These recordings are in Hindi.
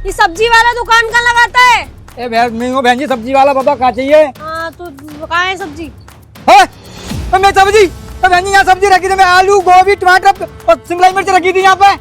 ये सब्जी वाला दुकान कहाँ लगाता है? ए बहन जी सब्जी वाला बताओ कहाँ चाहिए? हाँ तो कहाँ है सब्जी? मैं सब्जी बहन जी यहाँ सब्जी रखी थी, मैं आलू गोभी टमाटर और शिमला मिर्च रखी थी यहाँ पे।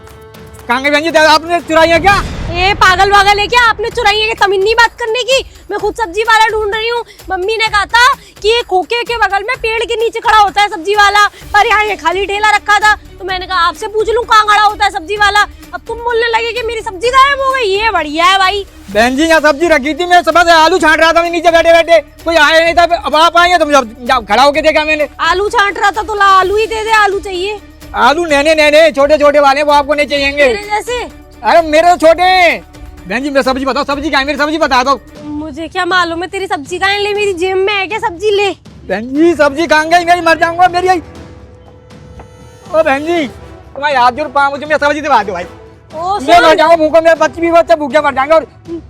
कहाँ गई बहन जी, आपने चुराई है क्या? ये पागल वागल है क्या? आपने चुराई है? तमीज़ बात करने की। मैं खुद सब्जी वाला ढूंढ रही हूँ। मम्मी ने कहा था कि ये खोखे के बगल में पेड़ के नीचे खड़ा होता है सब्जी वाला, पर यहाँ ये खाली ठेला रखा था, तो मैंने कहा आपसे पूछ लूँ कहाँ खड़ा होता है सब्जी वाला। अब तुम बोलने लगे कि मेरी सब्जी गायब हो गई। ये बढ़िया है भाई। बहन जी यहाँ सब्जी रखी थी, मैं सुबह से आलू छांट रहा था, मैं नीचे बैठे बैठे, कोई आया नहीं था। अब आप आए तो खड़ा होके देखा मैंने। आलू छांट रहा था तो ला आलू ही दे दे। आलू चाहिए? आलू नैने छोटे छोटे वाले, वो आपको नहीं चाहिएंगे। मेरे जैसे? अरे मेरे तो छोटे हैं। बहन जी मैं सब्जी बताओ, सब्जी क्या है मेरी, सब्जी बता दो। मुझे क्या मालूम है तेरी सब्जी कहाँ है? ले, मेरी जेब में है क्या सब्जी? ले। बहन जी सब्जी कहाँ गई मेरी, मर जाऊंगा मेरी। ओ बहन जी तुम्हारी हाथ जोड़ पाऊं, मुझे सब्जी दिवा दो भाई। ओ मैं मर जाऊंगा भूखा, मेरे बच्चे भी बच्चे भूखे मर जाएंगे। और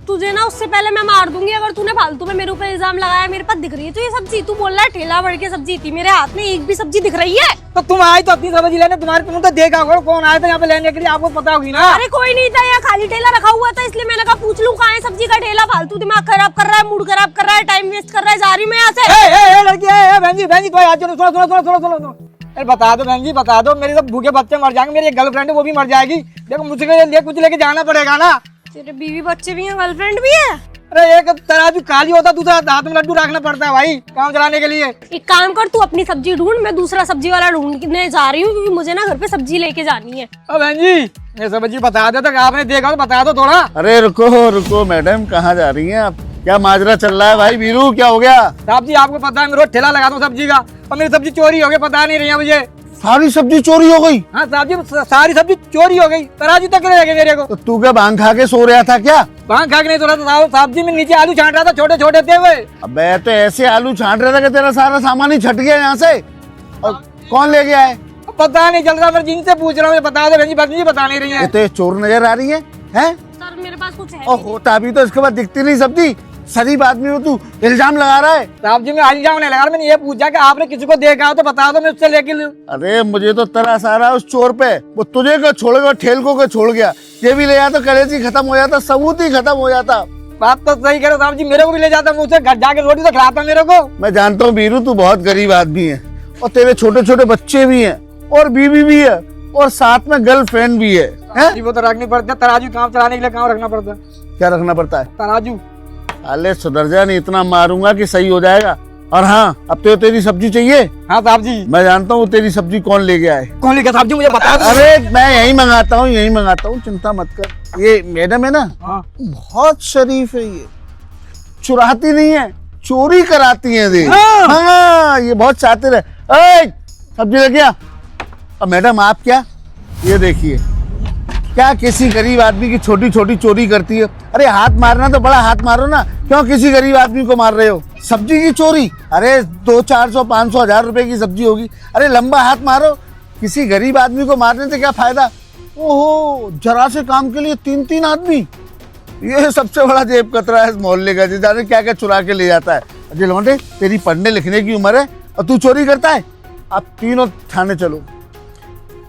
तुझे ना उससे पहले मैं मार दूंगी अगर तूने फालतू में मेरे ऊपर इल्जाम लगाया। मेरे पास दिख रही है तो ये सब्जी, तू बोल रहा है ठेला भर के सब्जी थी, मेरे हाथ में एक भी सब्जी दिख रही है? तो तुम आए तो अपनी सब्जी लेने, तुम तो देखा होगा कौन आया था यहाँ पे लेने के लिए, आपको पता होगी ना। अरे कोई नहीं था, यहाँ खाली ठेला रखा हुआ था, इसलिए मैंने कहा पूछ लूं कहाँ है सब्जी का ठेला। फालतू दिमाग खराब कर रहा है, मूड खराब कर रहा है, टाइम वेस्ट कर रहा है। जा रही हूँ मैं यहाँ से। लड़की बहन जी तुम्हारे हाथ जोड़, सुनो। अरे बता दो बहन जी बता दो, मेरे तो भूखे बच्चे मर जाएंगे, मेरी एक गर्लफ्रेंड है वो भी मर जाएगी। देखो मुझे लिए कुछ लेके जाना पड़ेगा ना। तेरे बीवी बच्चे भी हैं, गर्लफ्रेंड भी है? अरे एक तराजू खाली होता, दूसरा हाथ में लड्डू रखना पड़ता है भाई काम चलाने के लिए। एक काम कर, तू अपनी सब्जी ढूंढ, मैं दूसरा सब्जी वाला ढूंढने जा रही हूँ, क्योंकि मुझे ना घर पे सब्जी लेके जानी है। बहन जी ये सब्जी बता दो, तक आपने देखा तो बता दो थोड़ा। अरे रुको मैडम, कहाँ जा रही हैं आप? क्या माजरा चल रहा है भाई? वीरू क्या हो गया? साहब जी आपको पता है मैं रोज ठेला लगाता हूँ सब्जी का, और मेरी सब्जी चोरी हो गई, पता नहीं रही है मुझे। सारी सब्जी चोरी हो गई? हाँ साहब जी सारी सब्जी चोरी हो गई, तराजू तक रह गए मेरे को। तो तू क्या भांग खा के सो रहा था क्या? भांग खा के नहीं सो रहा था साहब जी, मैं नीचे आलू छांट रहा था छोटे छोटे थे हुए। अबे तो ऐसे आलू छांट रहा था कि तेरा सारा सामान ही छट गया यहाँ से। और कौन ले गया है? पता नहीं चल रहा, मैं जिनसे पूछ रहा हूँ बता दो बहन जी बता नहीं रही है। ये तो चोर नजर आ रही है? सर मेरे पास कुछ है और होता भी तो इसके बाद दिखती नहीं सब्जी। शरीफ आदमी हो तू, इल्जाम लगा रहा है। साहब जी मैं इल्जाम नहीं लगा, मैंने ये पूछा कि आपने किसी को देखा हो तो बता दो, मैं उससे लेके लूं। अरे मुझे तो तरस आ रहा है उस चोर पे, वो तुझे को छोड़ गया, ठेल को छोड़ गया। ये भी ले जाता, कलेजी खत्म हो जाता, सबूत ही खत्म हो जाता। बात तो सही कह रहे हो साहब जी, मेरे को भी ले जाता, मुझसे घर जाके रोटी तो खिलाता मेरे को। मैं जानता हूँ वीरू तू बहुत गरीब आदमी है, और तेरे छोटे छोटे बच्चे भी हैं, और बीवी भी है, और साथ में गर्लफ्रेंड भी है। वो तो रखनी पड़ती है, तराजू काम चलाने के लिए काम रखना पड़ता है। क्या रखना पड़ता है? तराजू। अरे सुधर जा, नहीं इतना मारूंगा कि सही हो जाएगा। और हाँ, अब तो तेरी सब्जी चाहिए। हाँ साहब जी मैं जानता हूँ तेरी सब्जी कौन ले गया है। कौन लेगा साहब जी, मुझे बता दो। अरे मैं यही मंगाता हूँ, चिंता मत कर। ये मैडम है ना, बहुत शरीफ है, ये चुराती नहीं है, चोरी कराती है। देख हाँ, ये बहुत शातिर है। सब्जी ले गया। अब मैडम आप क्या, ये देखिए क्या किसी गरीब आदमी की छोटी छोटी चोरी करती है। अरे हाथ मारना तो बड़ा हाथ मारो ना, क्यों किसी गरीब आदमी को मार रहे हो? सब्जी की चोरी, अरे 200-400 500 1000 रुपए की सब्जी होगी, अरे लंबा हाथ मारो। किसी गरीब आदमी को मारने से क्या फायदा? ओहो, जरा से काम के लिए 3-3 आदमी। ये सबसे बड़ा जेब कतरा है इस मोहल्ले का, जाने क्या क्या चुरा के ले जाता है। अजय लौंडे, तेरी पढ़ने लिखने की उम्र है और तू चोरी करता है? आप तीनों थाने चलो।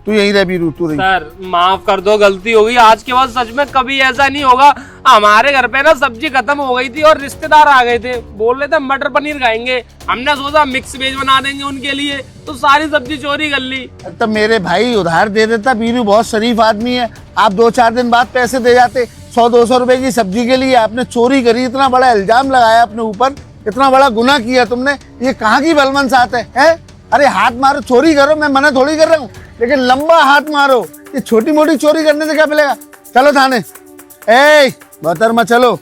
तू यहीं रह वीरू, तू रही। सर माफ कर दो, गलती हो गई। आज के बाद सच में कभी ऐसा नहीं होगा। हमारे घर पे ना सब्जी खत्म हो गई थी और रिश्तेदार आ गए थे, बोल रहे थे मटर पनीर खाएंगे। हमने सोचा मिक्स वेज बना देंगे उनके लिए, तो सारी सब्जी चोरी कर ली। तब मेरे भाई उधार दे देता, वीरू बहुत शरीफ आदमी है। आप 2-4 दिन बाद पैसे दे जाते। 100-200 रुपए की सब्जी के लिए आपने चोरी करी, इतना बड़ा इल्जाम लगाया अपने ऊपर, इतना बड़ा गुनाह किया तुमने। ये कहाँ की बलमन साथ है? अरे हाथ मारो, चोरी करो, मैं मना थोड़ी कर रहा हूँ, लेकिन लंबा हाथ मारो। ये छोटी मोटी चोरी करने से क्या मिलेगा? चलो थाने। मोहतरमा चलो।